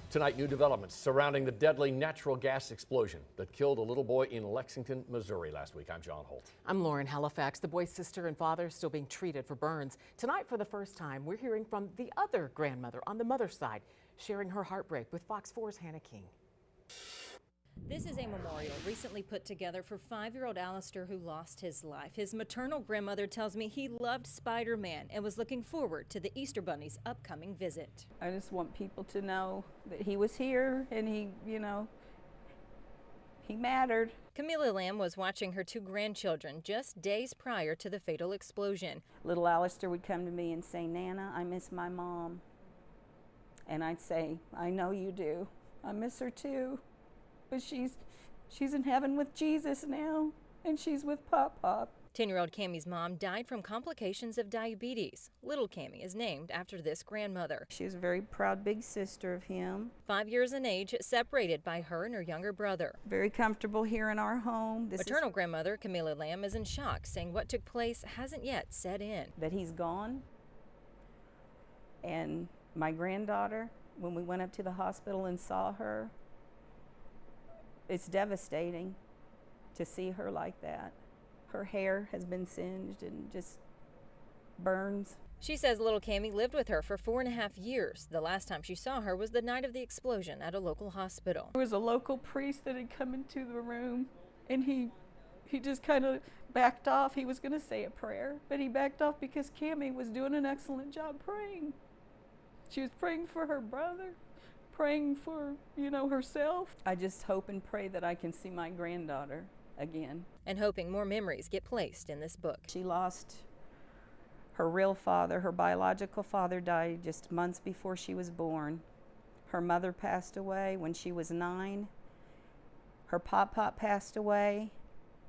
Tonight, new developments surrounding the deadly natural gas explosion that killed a little boy in Lexington, Missouri last week. I'm John Holt. I'm Lauren Halifax. The boy's sister and father still being treated for burns. Tonight, for the first time, we're hearing from the other grandmother on the mother's side, sharing her heartbreak with Fox 4's Hannah King. This is a memorial recently put together for 5-year-old Alistair, who lost his life. His maternal grandmother tells me he loved Spider-Man and was looking forward to the Easter Bunny's upcoming visit. I just want people to know that he was here and he mattered. Camilla Lamb was watching her 2 grandchildren just days prior to the fatal explosion. Little Alistair would come to me and say, "Nana, I miss my mom." And I'd say, "I know you do. I miss her too. But she's in heaven with Jesus now, and she's with Pop Pop." 10-year-old Cammie's mom died from complications of diabetes. Little Cammie is named after this grandmother. She was a very proud big sister of him. 5 years in age, separated by her and her younger brother. Very comfortable here in our home. Maternal grandmother Camilla Lamb is in shock, saying what took place hasn't yet set in. That he's gone. And my granddaughter, when we went up to the hospital and saw her, it's devastating to see her like that. Her hair has been singed and just burns. She says little Cammie lived with her for 4.5 years. The last time she saw her was the night of the explosion at a local hospital. There was a local priest that had come into the room, and he just kind of backed off. He was going to say a prayer, but he backed off because Cammie was doing an excellent job praying. She was praying for her brother, praying for, herself. I just hope and pray that I can see my granddaughter again. And hoping more memories get placed in this book. She lost her real father. Her biological father died just months before she was born. Her mother passed away when she was 9. Her pop-pop passed away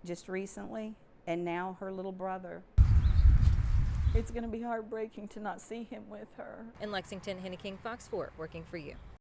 just recently, and now her little brother. It's going to be heartbreaking to not see him with her. In Lexington, Hannah King, Fox 4, working for you.